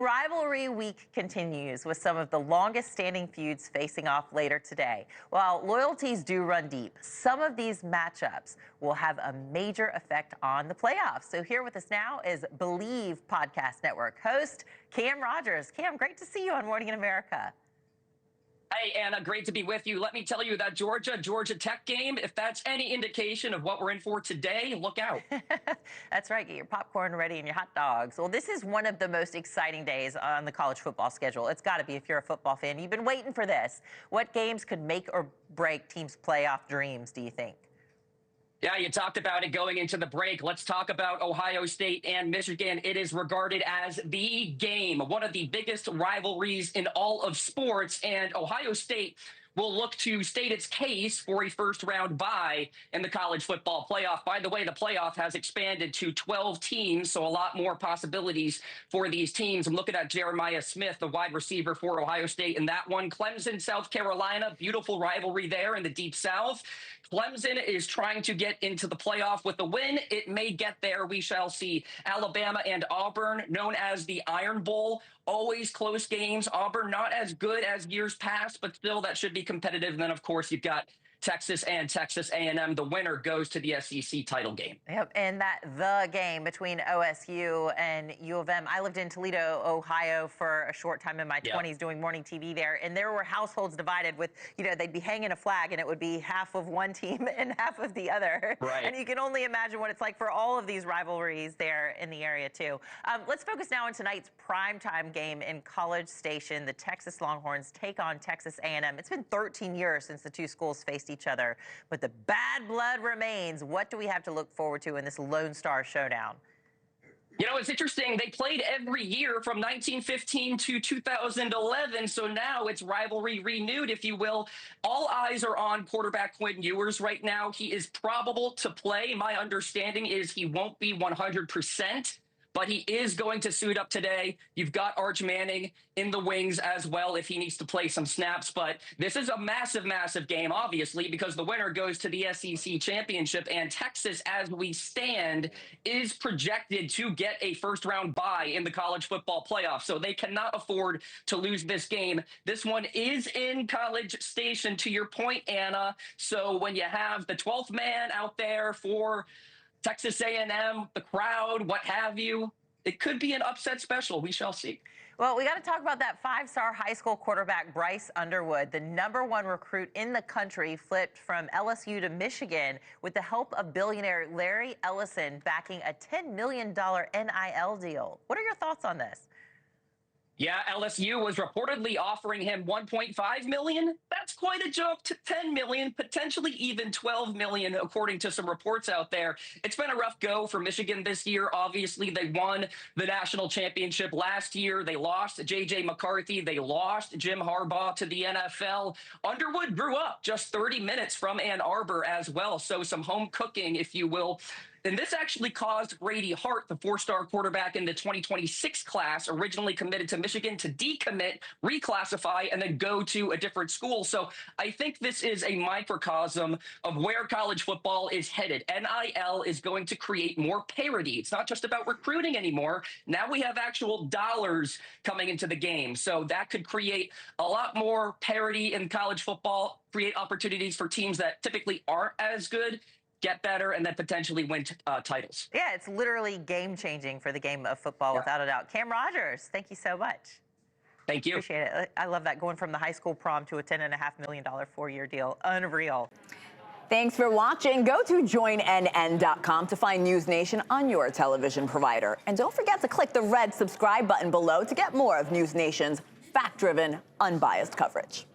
rivalry week continues with some of the longest standing feuds facing off later today. While loyalties do run deep, some of these matchups will have a major effect on the playoffs. So here with us now is Bleav Podcast Network host Cam Rogers. Cam, great to see you on Morning in America. Hey, Anna, great to be with you. Let me tell you that Georgia Tech game, if that's any indication of what we're in for today, look out. That's right. Get your popcorn ready and your hot dogs. Well, this is one of the most exciting days on the college football schedule. It's got to be if you're a football fan. You've been waiting for this. What games could make or break teams' playoff dreams, do you think? Yeah, you talked about it going into the break. Let's talk about Ohio State and Michigan. It is regarded as the game, one of the biggest rivalries in all of sports, and Ohio State will look to state its case for a first-round bye in the college football playoff. By the way, the playoff has expanded to 12 teams, so a lot more possibilities for these teams. I'm looking at Jeremiah Smith, the wide receiver for Ohio State, in that one. Clemson, South Carolina, beautiful rivalry there in the Deep South. Clemson is trying to get into the playoff with a win. It may get there. We shall see. Alabama and Auburn, known as the Iron Bowl, always close games. Auburn not as good as years past, but still that should be competitive. And then, of course, you've got Texas and Texas A&M. The winner goes to the SEC title game. Yep, and the game between OSU and U of M. I lived in Toledo, Ohio for a short time in my 20s doing morning TV there, and there were households divided with, they'd be hanging a flag and it would be half of one team and half of the other. Right. And you can only imagine what it's like for all of these rivalries there in the area too. Let's focus now on tonight's primetime game in College Station. The Texas Longhorns take on Texas A&M. It's been 13 years since the two schools faced each other, but the bad blood remains. What do we have to look forward to in this Lone Star showdown? It's interesting. They played every year from 1915 to 2011, so now it's rivalry renewed, if you will. All eyes are on quarterback Quinn Ewers right now. He is probable to play. My understanding is he won't be 100%. But he is going to suit up today. You've got Arch Manning in the wings as well if he needs to play some snaps. But this is a massive, massive game, obviously, because the winner goes to the SEC championship. And Texas, as we stand, is projected to get a first-round bye in the college football playoff. So they cannot afford to lose this game. This one is in College Station, to your point, Anna. So when you have the 12th man out there for Texas A&M, the crowd, what have you, it could be an upset special. We shall see. Well, we got to talk about that five-star high school quarterback, Bryce Underwood, the #1 recruit in the country, flipped from LSU to Michigan with the help of billionaire Larry Ellison backing a $10 million NIL deal. What are your thoughts on this? Yeah, LSU was reportedly offering him $1.5 million. That's quite a jump to $10 million, potentially even $12 million, according to some reports out there. It's been a rough go for Michigan this year. Obviously, they won the national championship last year. They lost J.J. McCarthy. They lost Jim Harbaugh to the NFL. Underwood grew up just 30 minutes from Ann Arbor as well, so some home cooking, if you will. And this actually caused Grady Hart, the four-star quarterback in the 2026 class, originally committed to Michigan, to decommit, reclassify, and then go to a different school. So I think this is a microcosm of where college football is headed. NIL is going to create more parity. It's not just about recruiting anymore. Now we have actual dollars coming into the game. So that could create a lot more parity in college football, create opportunities for teams that typically aren't as good, get better, and then potentially win titles. Yeah, it's literally game-changing for the game of football, without a doubt. Cam Rogers, thank you so much. Thank you. Appreciate it. I love that, going from the high school prom to a $10.5 million 4-year deal. Unreal. Thanks for watching. Go to joinnn.com to find NewsNation on your television provider. And don't forget to click the red subscribe button below to get more of NewsNation's fact-driven, unbiased coverage.